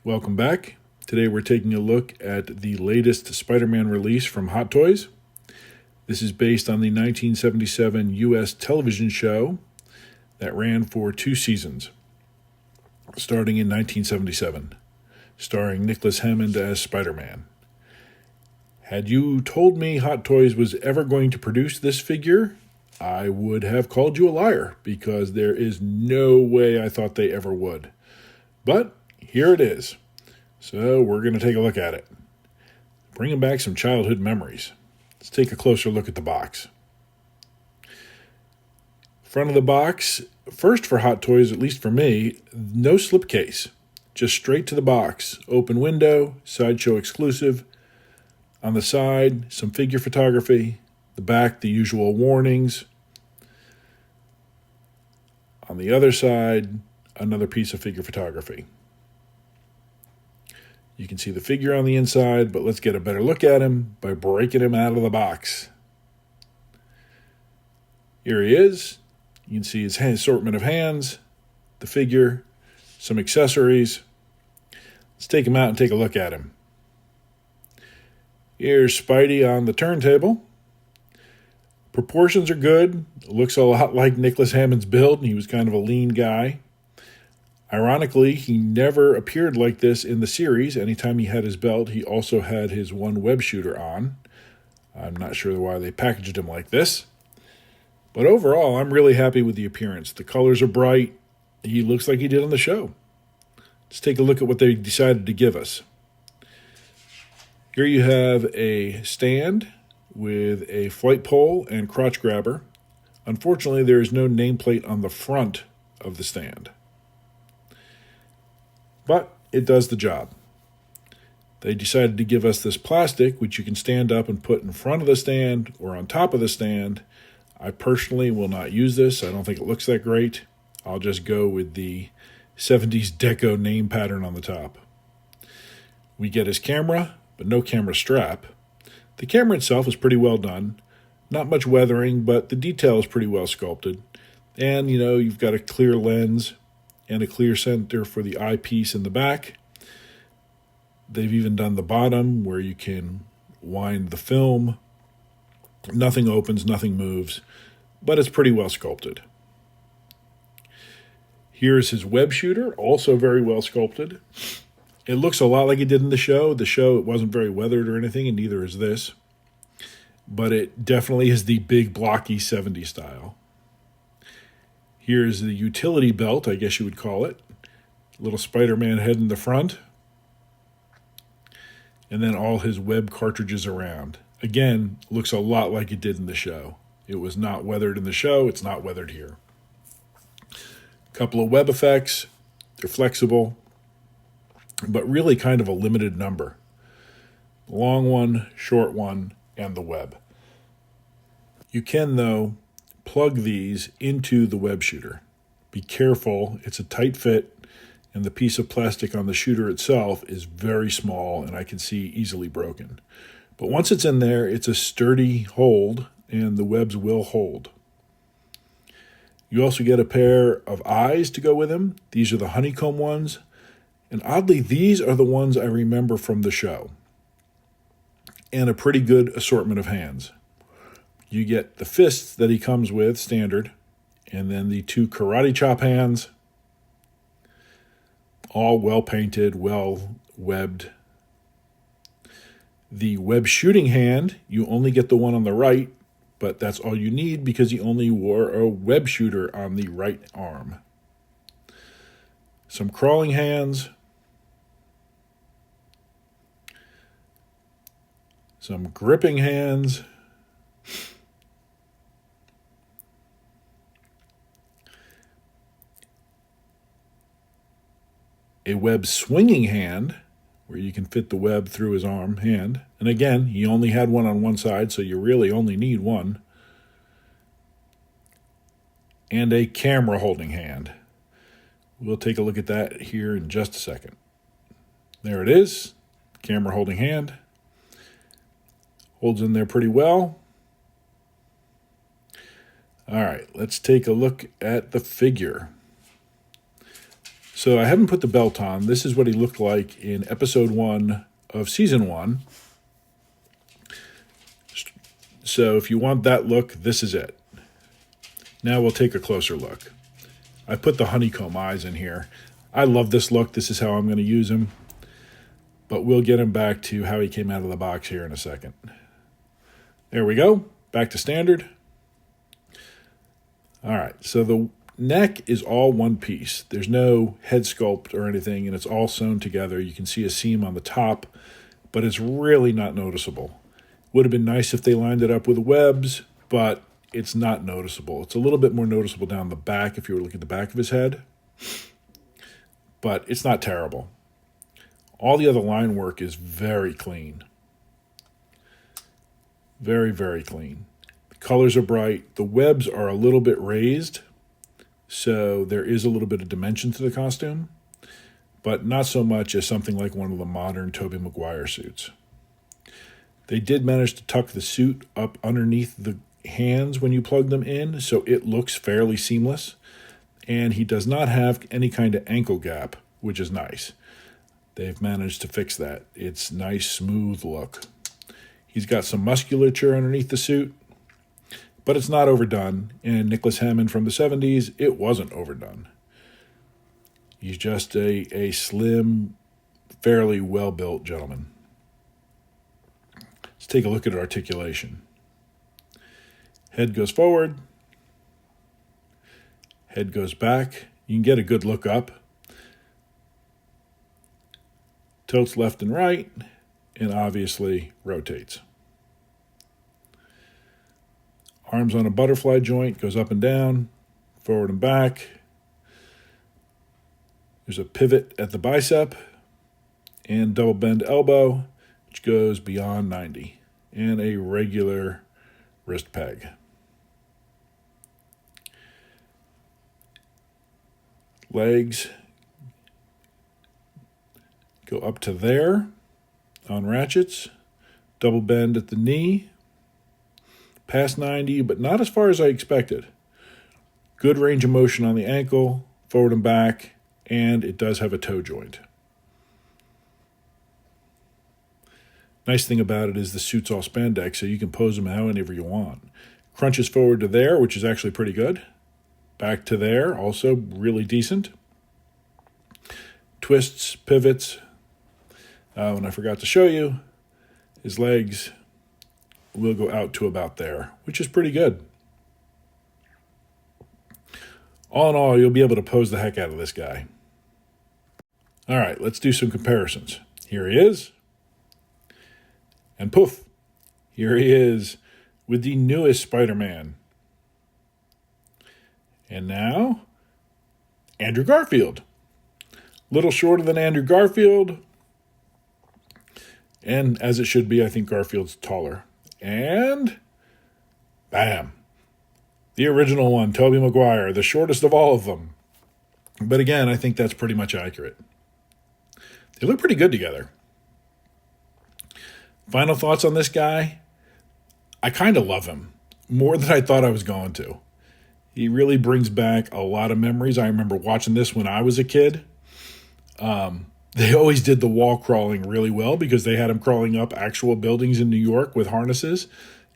Welcome back. Today we're taking a look at the latest Spider-Man release from Hot Toys. This is based on the 1977 U.S. television show that ran for 2 seasons, starting in 1977, starring Nicholas Hammond as Spider-Man. Had you told me Hot Toys was ever going to produce this figure, I would have called you a liar, because there is no way I thought they ever would. But here it is. So we're going to take a look at it. Bringing back some childhood memories. Let's take a closer look at the box. Front of the box, first for Hot Toys, at least for me, no slipcase. Just straight to the box. Open window, sideshow exclusive. On the side, some figure photography. The back, the usual warnings. On the other side, another piece of figure photography. You can see the figure on the inside, but let's get a better look at him by breaking him out of the box. Here he is. You can see his assortment of hands, the figure, some accessories. Let's take him out and take a look at him. Here's Spidey on the turntable. Proportions are good. It looks a lot like Nicholas Hammond's build. He was kind of a lean guy. Ironically, he never appeared like this in the series. Anytime he had his belt, he also had his one web shooter on. I'm not sure why they packaged him like this. But overall, I'm really happy with the appearance. The colors are bright. He looks like he did on the show. Let's take a look at what they decided to give us. Here you have a stand with a flight pole and crotch grabber. Unfortunately, there is no nameplate on the front of the stand. But it does the job. They decided to give us this plastic, which you can stand up and put in front of the stand or on top of the stand. I personally will not use this. I don't think it looks that great. I'll just go with the 70s deco name pattern on the top. We get his camera, but no camera strap. The camera itself is pretty well done. Not much weathering, but the detail is pretty well sculpted. And, you've got a clear lens and a clear center for the eyepiece in the back. They've even done the bottom where you can wind the film. Nothing opens, nothing moves, but it's pretty well sculpted. Here's his web shooter, also very well sculpted. It looks a lot like it did in the show. The show, it wasn't very weathered or anything, and neither is this. But it definitely is the big, blocky 70s style. Here's the utility belt, I guess you would call it. Little Spider-Man head in the front. And then all his web cartridges around. Again, looks a lot like it did in the show. It was not weathered in the show. It's not weathered here. Couple of web effects. They're flexible, but really kind of a limited number. The long one, short one, and the web. You can, though, plug these into the web shooter. Be careful, it's a tight fit, and the piece of plastic on the shooter itself is very small and I can see easily broken. But once it's in there, it's a sturdy hold, and the webs will hold. You also get a pair of eyes to go with them. These are the honeycomb ones, and oddly, these are the ones I remember from the show. And a pretty good assortment of hands. You get the fists that he comes with, standard, and then the 2 karate chop hands, all well painted, well webbed. The web shooting hand, you only get the one on the right, but that's all you need because he only wore a web shooter on the right arm. Some crawling hands, some gripping hands, a web swinging hand, where you can fit the web through his hand. And again, he only had one on one side, so you really only need one. And a camera holding hand. We'll take a look at that here in just a second. There it is, camera holding hand. Holds in there pretty well. All right, let's take a look at the figure. So I haven't put the belt on. This is what he looked like in episode 1 of season 1. So if you want that look, this is it. Now we'll take a closer look. I put the honeycomb eyes in here. I love this look. This is how I'm going to use him. But we'll get him back to how he came out of the box here in a second. There we go. Back to standard. All right. So the neck is all one piece. There's no head sculpt or anything, and it's all sewn together. You can see a seam on the top, but it's really not noticeable. Would have been nice if they lined it up with webs, but it's not noticeable. It's a little bit more noticeable down the back if you were looking at the back of his head, but it's not terrible. All the other line work is very clean. Very, very clean. The colors are bright. The webs are a little bit raised, so there is a little bit of dimension to the costume, but not so much as something like one of the modern Tobey Maguire suits. They did manage to tuck the suit up underneath the hands when you plug them in, so it looks fairly seamless. And he does not have any kind of ankle gap, which is nice. They've managed to fix that. It's nice, smooth look. He's got some musculature underneath the suit, but it's not overdone. And Nicholas Hammond from the 70s, it wasn't overdone. He's just a slim, fairly well-built gentleman. Let's take a look at articulation. Head goes forward. Head goes back. You can get a good look up. Tilts left and right, and obviously rotates. Arms on a butterfly joint, goes up and down, forward and back. There's a pivot at the bicep and double bend elbow, which goes beyond 90, and a regular wrist peg. Legs go up to there on ratchets, double bend at the knee, past 90, but not as far as I expected. Good range of motion on the ankle, forward and back, and it does have a toe joint. Nice thing about it is the suit's all spandex, so you can pose them however you want. Crunches forward to there, which is actually pretty good. Back to there, also really decent. Twists, pivots. And I forgot to show you, his legs will go out to about there, which is pretty good. All in all, you'll be able to pose the heck out of this guy. All right, let's do some comparisons. Here he is. And poof, here he is with the newest Spider-Man. And now, Andrew Garfield. Little shorter than Andrew Garfield. And as it should be, I think Garfield's taller. And bam. The original one, Tobey Maguire, the shortest of all of them. But again, I think that's pretty much accurate. They look pretty good together. Final thoughts on this guy? I kind of love him. More than I thought I was going to. He really brings back a lot of memories. I remember watching this when I was a kid. They always did the wall crawling really well because they had him crawling up actual buildings in New York with harnesses.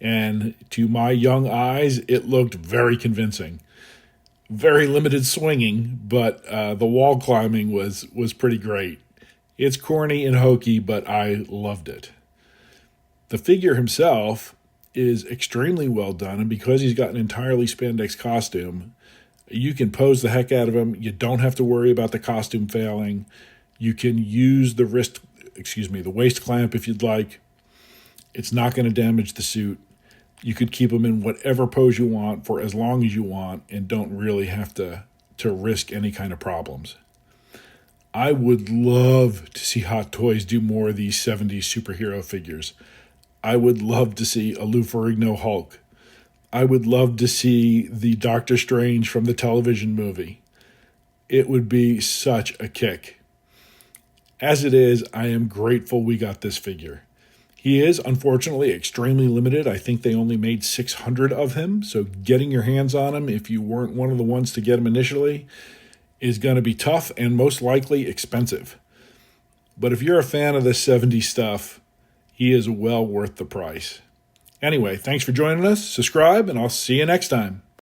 And to my young eyes, it looked very convincing. Very limited swinging, but the wall climbing was pretty great. It's corny and hokey, but I loved it. The figure himself is extremely well done, and because he's got an entirely spandex costume, you can pose the heck out of him. You don't have to worry about the costume failing. You can use the waist clamp if you'd like. It's not going to damage the suit. You could keep him in whatever pose you want for as long as you want and don't really have to risk any kind of problems. I would love to see Hot Toys do more of these 70s superhero figures. I would love to see a Lou Ferrigno Hulk. I would love to see the Doctor Strange from the television movie. It would be such a kick. As it is, I am grateful we got this figure. He is, unfortunately, extremely limited. I think they only made 600 of him, so getting your hands on him, if you weren't one of the ones to get him initially, is going to be tough and most likely expensive. But if you're a fan of the 70s stuff, he is well worth the price. Anyway, thanks for joining us. Subscribe, and I'll see you next time.